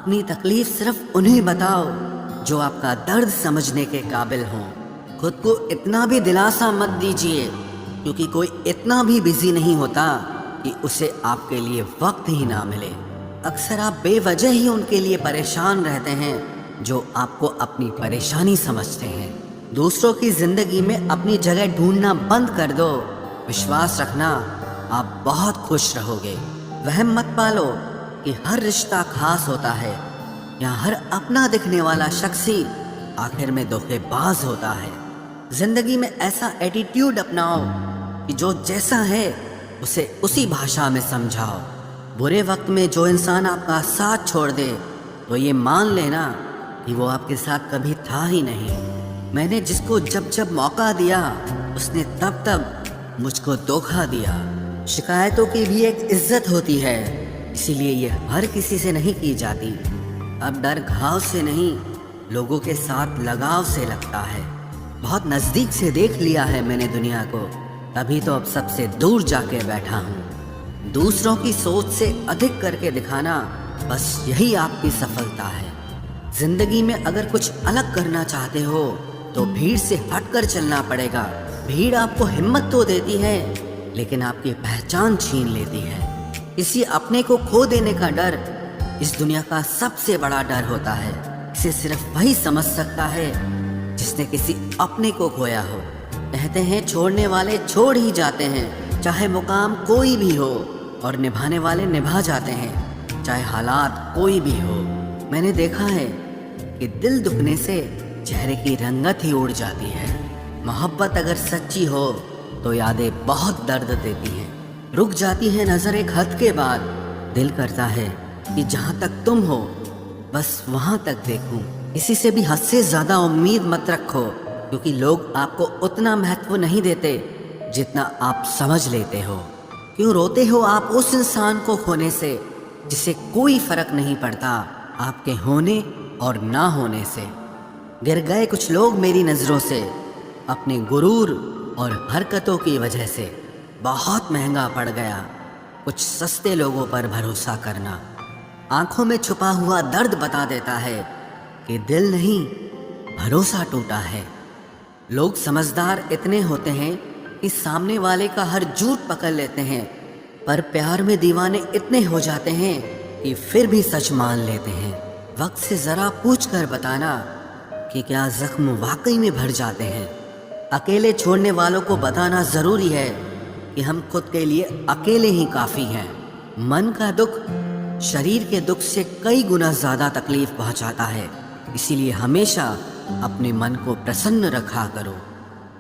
अपनी तकलीफ सिर्फ उन्हें बताओ जो आपका दर्द समझने के काबिल हों। खुद को इतना भी दिलासा मत दीजिए, क्योंकि कोई इतना भी बिजी नहीं होता कि उसे आपके लिए वक्त ही ना मिले। अक्सर आप बेवजह ही उनके लिए परेशान रहते हैं जो आपको अपनी परेशानी समझते हैं। दूसरों की जिंदगी में अपनी जगह ढूंढना बंद कर दो। विश्वास रखना, आप बहुत खुश रहोगे। वहम मत पालो कि हर रिश्ता खास होता है या हर अपना दिखने वाला शख्स ही आखिर में धोखेबाज होता है। जिंदगी में ऐसा एटीट्यूड अपनाओ कि जो जैसा है उसे उसी भाषा में समझाओ। बुरे वक्त में जो इंसान आपका साथ छोड़ दे तो ये मान लेना कि वो आपके साथ कभी था ही नहीं। मैंने जिसको जब जब मौका दिया उसने तब तब मुझको धोखा दिया। शिकायतों की भी एक इज्जत होती है, इसीलिए ये हर किसी से नहीं की जाती। अब डर घाव से नहीं, लोगों के साथ लगाव से लगता है। बहुत नज़दीक से देख लिया है मैंने दुनिया को, तभी तो अब सबसे दूर जाके बैठा हूँ। दूसरों की सोच से अधिक करके दिखाना, बस यही आपकी सफलता है। जिंदगी में अगर कुछ अलग करना चाहते हो तो भीड़ से हटकर चलना पड़ेगा। भीड़ आपको हिम्मत तो देती है, लेकिन आपकी पहचान छीन लेती है। किसी अपने को खो देने का डर इस दुनिया का सबसे बड़ा डर होता है। इसे सिर्फ वही समझ सकता है जिसने किसी अपने को खोया हो। कहते हैं छोड़ने वाले छोड़ ही जाते हैं, चाहे मुकाम कोई भी हो, और निभाने वाले निभा जाते हैं, चाहे हालात कोई भी हो। मैंने देखा है कि दिल दुखने से चेहरे की रंगत ही उड़ जाती है। मोहब्बत अगर सच्ची हो तो यादें बहुत दर्द देती हैं। रुक जाती है नजर एक हद के बाद। दिल करता है कि जहाँ तक तुम हो बस वहाँ तक देखूं। किसी से भी हद से ज़्यादा उम्मीद मत रखो, क्योंकि लोग आपको उतना महत्व नहीं देते जितना आप समझ लेते हो। क्यों रोते हो आप उस इंसान को खोने से जिसे कोई फर्क नहीं पड़ता आपके होने और ना होने से। गिर गए कुछ लोग मेरी नज़रों से अपने गुरूर और हरकतों की वजह से। बहुत महंगा पड़ गया कुछ सस्ते लोगों पर भरोसा करना। आंखों में छुपा हुआ दर्द बता देता है कि दिल नहीं, भरोसा टूटा है। लोग समझदार इतने होते हैं कि सामने वाले का हर झूठ पकड़ लेते हैं, पर प्यार में दीवाने इतने हो जाते हैं कि फिर भी सच मान लेते हैं। वक्त से ज़रा पूछ कर बताना कि क्या जख्म वाकई में भर जाते हैं। अकेले छोड़ने वालों को बताना ज़रूरी है कि हम खुद के लिए अकेले ही काफ़ी हैं। मन का दुख शरीर के दुख से कई गुना ज़्यादा तकलीफ पहुंचाता है, इसीलिए हमेशा अपने मन को प्रसन्न रखा करो।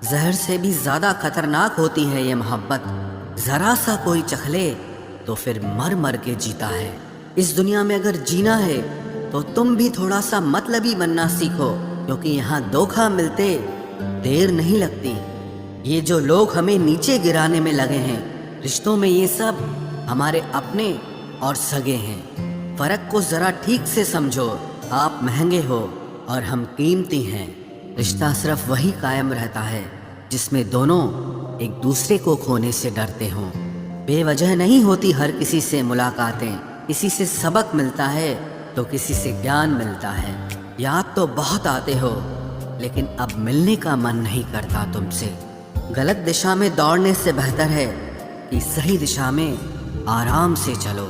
जहर से भी ज़्यादा खतरनाक होती है ये मोहब्बत। ज़रा सा कोई चखले तो फिर मर मर के जीता है। इस दुनिया में अगर जीना है तो तुम भी थोड़ा सा मतलबी बनना सीखो, क्योंकि यहाँ धोखा मिलते देर नहीं लगती। ये जो लोग हमें नीचे गिराने में लगे हैं, रिश्तों में ये सब हमारे अपने और सगे हैं। फ़र्क को ज़रा ठीक से समझो। आप महंगे हो और हम कीमती हैं। रिश्ता सिर्फ वही कायम रहता है जिसमें दोनों एक दूसरे को खोने से डरते हों। बेवजह नहीं होती हर किसी से मुलाकातें। किसी से सबक मिलता है तो किसी से ज्ञान मिलता है। याद तो बहुत आते हो, लेकिन अब मिलने का मन नहीं करता तुमसे। गलत दिशा में दौड़ने से बेहतर है कि सही दिशा में आराम से चलो।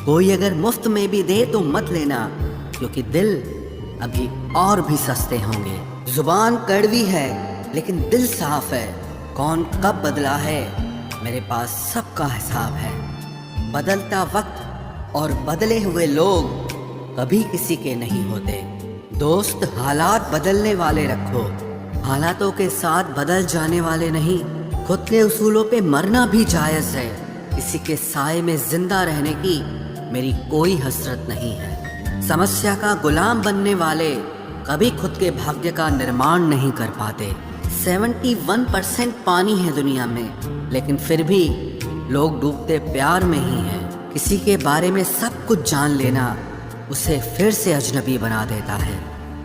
कोई अगर मुफ्त में भी दे तो मत लेना, क्योंकि दिल अभी और भी सस्ते होंगे। जुबान कड़वी है लेकिन दिल साफ है। कौन कब बदला है, मेरे पास सबका हिसाब है। बदलता वक्त और बदले हुए लोग कभी किसी के नहीं होते। दोस्त हालात बदलने वाले रखो, हालातों के साथ बदल जाने वाले नहीं। खुद के उसूलों पे मरना भी जायज़ है। किसी के साए में जिंदा रहने की मेरी कोई हसरत नहीं है। समस्या का गुलाम बनने वाले कभी खुद के भाग्य का निर्माण नहीं कर पाते। 71% पानी है दुनिया में, लेकिन फिर भी लोग डूबते प्यार में ही हैं। किसी के बारे में सब कुछ जान लेना उसे फिर से अजनबी बना देता है।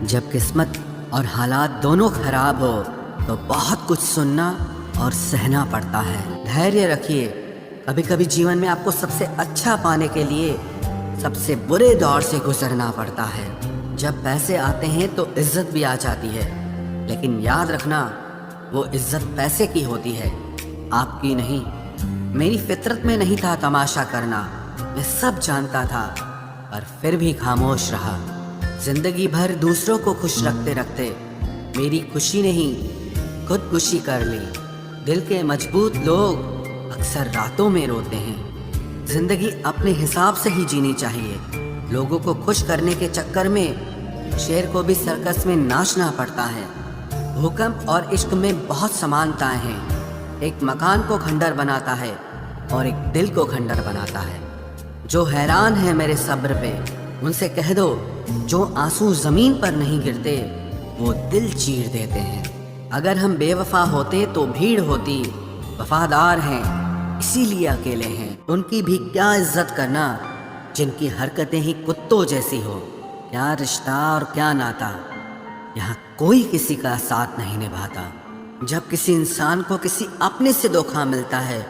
जब किस्मत और हालात दोनों खराब हो तो बहुत कुछ सुनना और सहना पड़ता है। धैर्य रखिए। कभी कभी जीवन में आपको सबसे अच्छा पाने के लिए सबसे बुरे दौर से गुजरना पड़ता है। जब पैसे आते हैं तो इज्जत भी आ जाती है, लेकिन याद रखना वो इज्जत पैसे की होती है, आपकी नहीं। मेरी फितरत में नहीं था तमाशा करना, मैं सब जानता था, पर फिर भी खामोश रहा। जिंदगी भर दूसरों को खुश रखते रखते मेरी खुशी नहीं खुदकुशी कर ली। दिल के मजबूत लोग अक्सर रातों में रोते हैं। जिंदगी अपने हिसाब से ही जीनी चाहिए। लोगों को खुश करने के चक्कर में शेर को भी सर्कस में नाचना पड़ता है। भूकंप और इश्क में बहुत समानताएं हैं। एक मकान को खंडर बनाता है और एक दिल को खंडर बनाता है। जो हैरान है मेरे सब्र पे, उनसे कह दो जो आंसू जमीन पर नहीं गिरते वो दिल चीर देते हैं। अगर हम बेवफा होते तो भीड़ होती, वफादार हैं इसीलिए अकेले हैं। उनकी भी क्या इज्जत करना जिनकी हरकतें ही कुत्तों जैसी हो। क्या रिश्ता और क्या नाता, यहाँ कोई किसी का साथ नहीं निभाता। जब किसी इंसान को किसी अपने से धोखा मिलता है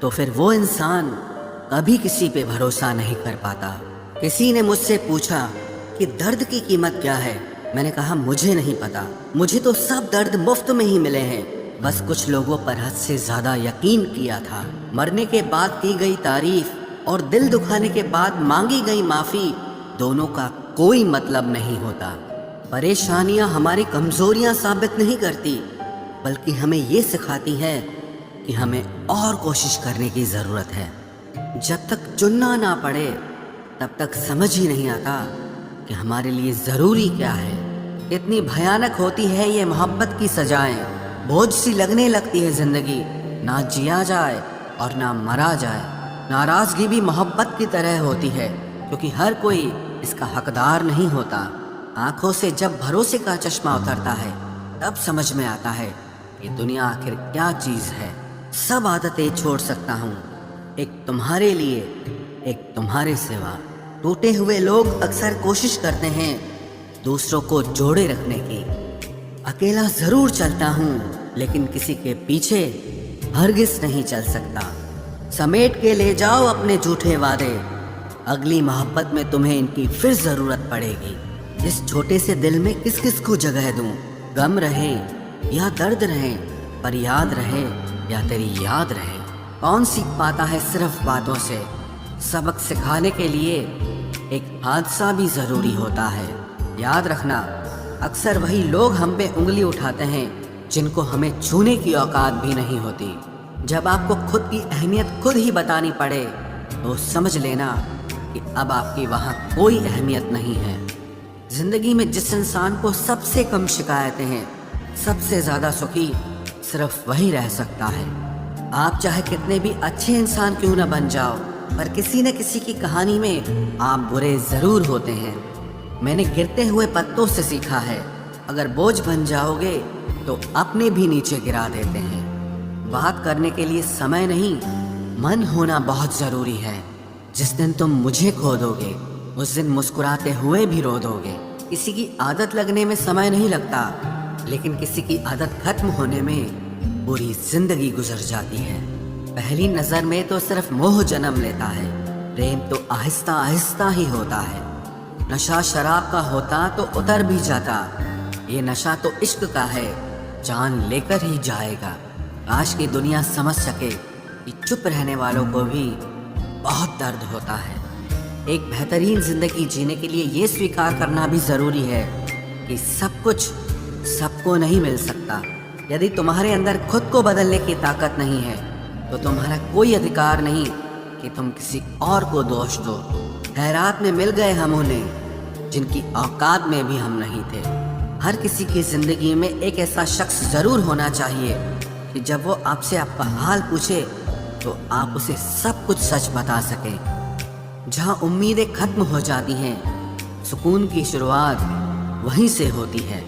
तो फिर वो इंसान कभी किसी पे भरोसा नहीं कर पाता। किसी ने मुझसे पूछा कि दर्द की कीमत क्या है। मैंने कहा मुझे नहीं पता, मुझे तो सब दर्द मुफ्त में ही मिले हैं। बस कुछ लोगों पर हद से ज्यादा यकीन किया था। मरने के बाद की गई तारीफ और दिल दुखाने के बाद मांगी गई माफी, दोनों का कोई मतलब नहीं होता। परेशानियां हमारी कमजोरियां साबित नहीं करती, बल्कि हमें ये सिखाती है कि हमें और कोशिश करने की जरूरत है। जब तक चुनना ना पड़े तब तक समझ ही नहीं आता कि हमारे लिए ज़रूरी क्या है। इतनी भयानक होती है ये मोहब्बत की सजाएं। बोझ सी लगने लगती है ज़िंदगी, ना जिया जाए और ना मरा जाए। नाराज़गी भी मोहब्बत की तरह होती है, क्योंकि हर कोई इसका हकदार नहीं होता। आंखों से जब भरोसे का चश्मा उतरता है तब समझ में आता है कि दुनिया आखिर क्या चीज़ है। सब आदतें छोड़ सकता हूँ, एक तुम्हारे लिए, एक तुम्हारे सिवा। टूटे हुए लोग अक्सर कोशिश करते हैं दूसरों को जोड़े रखने की। अकेला जरूर चलता हूँ, लेकिन किसी के पीछे हरगिज नहीं चल सकता। समेट के ले जाओ अपने झूठे वादे, अगली मोहब्बत में तुम्हें इनकी फिर जरूरत पड़ेगी। इस छोटे से दिल में किस किस को जगह दूं? गम रहे या दर्द रहे, पर याद रहे या तेरी याद रहे। कौन सीख पाता है सिर्फ बातों से? सबक सिखाने के लिए एक हादसा भी जरूरी होता है। याद रखना, अक्सर वही लोग हम पे उंगली उठाते हैं जिनको हमें छूने की औकात भी नहीं होती। जब आपको खुद की अहमियत खुद ही बतानी पड़े तो समझ लेना कि अब आपकी वहाँ कोई अहमियत नहीं है। जिंदगी में जिस इंसान को सबसे कम शिकायतें हैं, सबसे ज़्यादा सुखी सिर्फ वही रह सकता है। आप चाहे कितने भी अच्छे इंसान क्यों न बन जाओ, पर किसी न किसी की कहानी में आप बुरे ज़रूर होते हैं। मैंने गिरते हुए पत्तों से सीखा है, अगर बोझ बन जाओगे तो अपने भी नीचे गिरा देते हैं। बात करने के लिए समय नहीं, मन होना बहुत ज़रूरी है। जिस दिन तुम मुझे खो दोगे उस दिन मुस्कुराते हुए भी रो दोगे। किसी की आदत लगने में समय नहीं लगता, लेकिन किसी की आदत खत्म होने में पूरी जिंदगी गुजर जाती है। पहली नज़र में तो सिर्फ मोह जन्म लेता है, प्रेम तो आहिस्ता आहिस्ता ही होता है। नशा शराब का होता तो उतर भी जाता, ये नशा तो इश्क का है, जान लेकर ही जाएगा। आज की दुनिया समझ सके कि चुप रहने वालों को भी बहुत दर्द होता है। एक बेहतरीन जिंदगी जीने के लिए ये स्वीकार करना भी ज़रूरी है कि सब कुछ सबको नहीं मिल सकता। यदि तुम्हारे अंदर खुद को बदलने की ताकत नहीं है तो तुम्हारा कोई अधिकार नहीं कि तुम किसी और को दोष दो। खैरात में मिल गए हम उन्हें जिनकी औकात में भी हम नहीं थे। हर किसी की ज़िंदगी में एक ऐसा शख्स ज़रूर होना चाहिए कि जब वो आपसे आपका हाल पूछे तो आप उसे सब कुछ सच बता सकें। जहाँ उम्मीदें खत्म हो जाती हैं, सुकून की शुरुआत वहीं से होती है।